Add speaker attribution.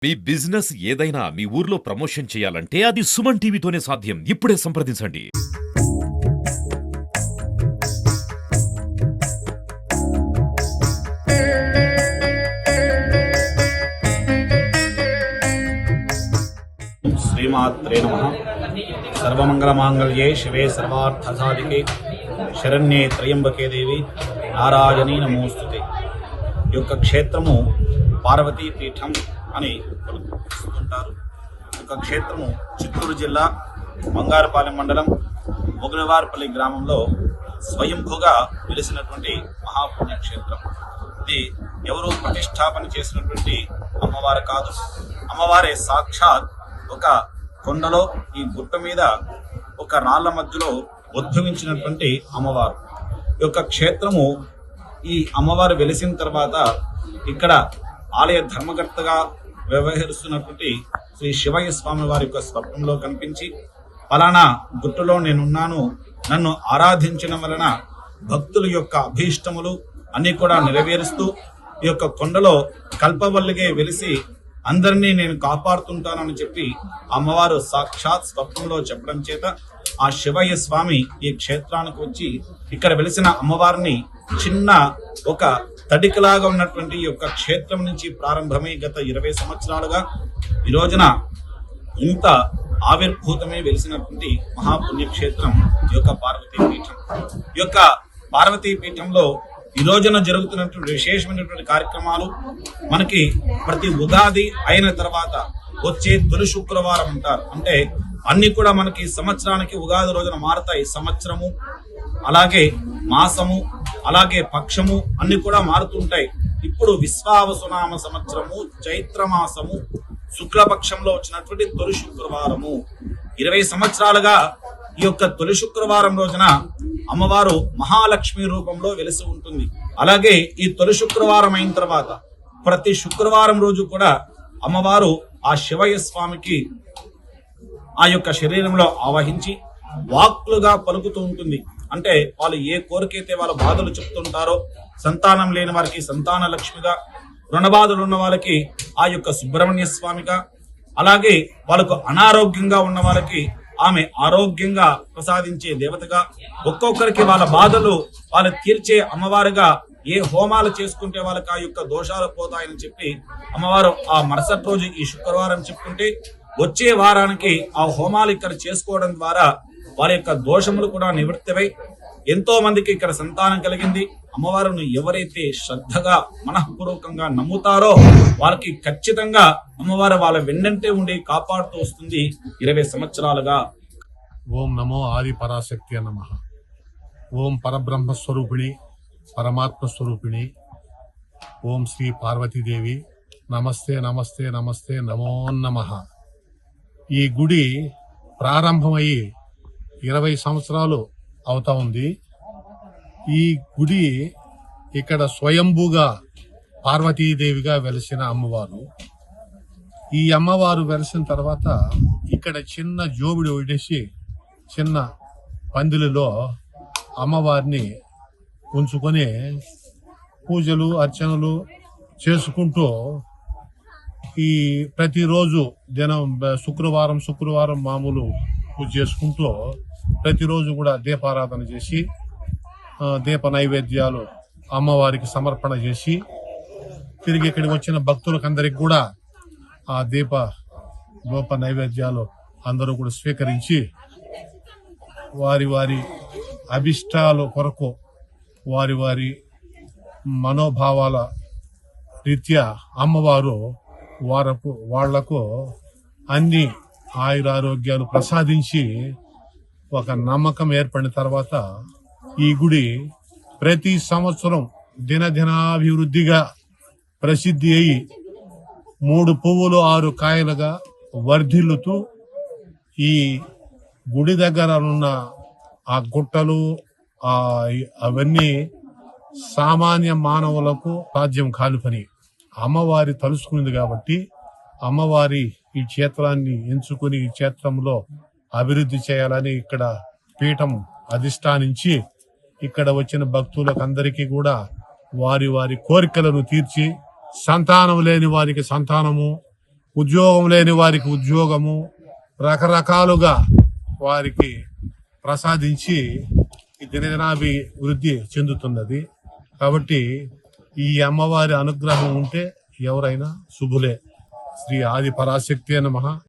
Speaker 1: మీ business ఏదైనా మీ ఊర్లో promotion చేయాలంటే అది సుమన్ టీవీతోనే సాధ్యం. ఇప్పుడే సంప్రదించండి.
Speaker 2: శ్రీమాత్రే నమః. సర్వమంగళమాంగళ్యే శివే సర్వార్థసాధికే శరణ్యే త్రయంబకే దేవి నారాయణీ నమోస్తుతే. ఈ యొక్క క్షేత్రము పార్వతీ పీఠం అని పిలుస్తుంటారు. ఈ యొక్క క్షేత్రము చిత్తూరు జిల్లా బంగారుపాలెం మండలం మొగలవారిపల్లి గ్రామంలో స్వయంభుగా వెలిసినటువంటి మహాపుణ్యక్షేత్రం. ఇది ఎవరు ప్రతిష్టాపన చేసినటువంటి అమ్మవారు కాదు, అమ్మవారే సాక్షాత్ ఒక కొండలో ఈ గుట్ట మీద ఒక రాళ్ల మధ్యలో ఉద్భవించినటువంటి అమ్మవారు. ఈ యొక్క క్షేత్రము ఈ అమ్మవారు వెలిసిన తర్వాత ఇక్కడ ఆలయ ధర్మకర్తగా వ్యవహరిస్తున్నటువంటి శ్రీ శివయ్య స్వామి వారి యొక్క స్వప్నంలో కనిపించి, పలానా గుట్టులో నేనున్నాను, నన్ను ఆరాధించిన వలన భక్తుల యొక్క అభీష్టములు అన్ని కూడా నెరవేరుస్తూ ఈ యొక్క కొండలో కల్పవల్లిగే వెలిసి అందరినీ నేను కాపాడుతుంటానని చెప్పి అమ్మవారు సాక్షాత్ స్వప్నంలో చెప్పడం చేత ఆ శివయ్య స్వామి ఈ క్షేత్రానికి వచ్చి ఇక్కడ వెలిసిన అమ్మవారిని చిన్న ఒక తడికలాగా ఉన్నటువంటి ఈ యొక్క క్షేత్రం నుంచి ప్రారంభమై గత 20 సంవత్సరాలుగా ఈ రోజున ఇంత ఆవిర్భూతమే వెలిసినటువంటి మహాపుణ్యక్షేత్రం ఈ యొక్క పార్వతీపీఠం. ఈ యొక్క పార్వతీపీఠంలో ఈ రోజున జరుగుతున్నటువంటి విశేషమైనటువంటి కార్యక్రమాలు మనకి ప్రతి ఉగాది అయిన తర్వాత వచ్చే తొలి శుక్రవారం అంటారు. అంటే అన్ని కూడా మనకి సంవత్సరానికి ఉగాది రోజున మారుతాయి. సంవత్సరము, అలాగే మాసము, అలాగే పక్షము అన్ని కూడా మారుతుంటాయి. ఇప్పుడు విశ్వావసునామ సంవత్సరము చైత్రమాసము శుక్లపక్షంలో వచ్చినటువంటి తొలి శుక్రవారము. 20 సంవత్సరాలుగా ఈ యొక్క తొలి శుక్రవారం రోజున అమ్మవారు మహాలక్ష్మి రూపంలో వెలిసి ఉంటుంది. అలాగే ఈ తొలి శుక్రవారం అయిన తర్వాత ప్రతి శుక్రవారం రోజు కూడా అమ్మవారు ఆ శివయ్య స్వామికి ఆ యొక్క శరీరంలో ఆవహించి వాక్కులుగా పలుకుతూ ఉంటుంది. అంటే వాళ్ళు ఏ కోరికైతే వాళ్ళ బాధలు చెప్తుంటారో, సంతానం లేని వారికి సంతాన లక్ష్మిగా, రుణబాధలు ఉన్న వాళ్ళకి ఆ యొక్క సుబ్రహ్మణ్య స్వామిగా, అలాగే వాళ్ళకు అనారోగ్యంగా ఉన్న వాళ్ళకి ఆమె ఆరోగ్యంగా ప్రసాదించే దేవతగా, ఒక్కొక్కరికి వాళ్ళ బాధలు వాళ్ళు తీర్చే అమ్మవారుగా, ఏ హోమాలు చేసుకుంటే వాళ్ళకి ఆ యొక్క దోషాలు పోతాయని చెప్పి అమ్మవారు ఆ మరుసటి రోజు ఈ శుక్రవారం చెప్పుకుంటే వచ్చే వారానికి ఆ హోమాలు ఇక్కడ చేసుకోవడం ద్వారా వారి యొక్క దోషములు కూడా నివృత్తివై ఎంతో మందికి ఇక్కడ సంతానం కలిగింది. అమ్మవారిని ఎవరైతే శ్రద్ధగా మనఃపూర్వకంగా నమ్ముతారో వాళ్ళకి ఖచ్చితంగా అమ్మవారు వాళ్ళ వెన్నంటే ఉండి కాపాడుతూ వస్తుంది 20 సంవత్సరాలుగా.
Speaker 3: ఓం నమో ఆది పరాశక్తి నమః. ఓం పరబ్రహ్మ స్వరూపిణి పరమాత్మ స్వరూపిణి ఓం శ్రీ పార్వతీదేవి నమస్తే నమస్తే నమస్తే నమో నమః. ఈ గుడి ప్రారంభమయ్యి 20 సంవత్సరాలు అవుతా ఉంది. ఈ గుడి ఇక్కడ స్వయంభూగా పార్వతీదేవిగా వెలిసిన అమ్మవారు. ఈ అమ్మవారు వెలిసిన తర్వాత ఇక్కడ చిన్న జోబిడి వదిలేసి చిన్న పందిలిలో అమ్మవారిని ఉంచుకొని పూజలు అర్చనలు చేసుకుంటూ ఈ ప్రతిరోజు దినం శుక్రవారం మామూలు పూజ చేసుకుంటూ ప్రతిరోజు కూడా దీపారాధన చేసి దీప నైవేద్యాలు అమ్మవారికి సమర్పణ చేసి తిరిగి ఇక్కడికి వచ్చిన భక్తులకందరికి కూడా ఆ దీప నైవేద్యాలు అందరూ కూడా స్వీకరించి వారి వారి అభిష్టాల కొరకు వారి వారి మనోభావాల రీత్యా అమ్మవారు వాళ్లకు అన్ని ఆయురారోగ్యాలు ప్రసాదించి ఒక నమ్మకం ఏర్పడిన తర్వాత ఈ గుడి ప్రతి సంవత్సరం దినదినాభివృద్ధిగా ప్రసిద్ధి అయి 3 పువ్వులు 6 కాయలుగా వర్ధిల్లుతూ ఈ గుడి దగ్గర ఉన్న ఆ గుట్టలు అవన్నీ సామాన్య మానవులకు సాధ్యం కాని పని. అమ్మవారి తలుసుకునింది కాబట్టి అమ్మవారి ఈ క్షేత్రాన్ని ఎంచుకుని ఈ క్షేత్రంలో అభివృద్ధి చేయాలని ఇక్కడ పీఠం అధిష్టానించి ఇక్కడ వచ్చిన భక్తులకు అందరికీ కూడా వారి వారి కోరికలను తీర్చి సంతానం లేని వారికి సంతానము, ఉద్యోగం లేని వారికి ఉద్యోగము రకరకాలుగా వారికి ప్రసాదించి ఈ దినదినాభివృద్ధి చెందుతున్నది. కాబట్టి ఈ అమ్మవారి అనుగ్రహం ఉంటే ఎవరైనా శుభులే. శ్రీ ఆది పరాశక్తి నమః.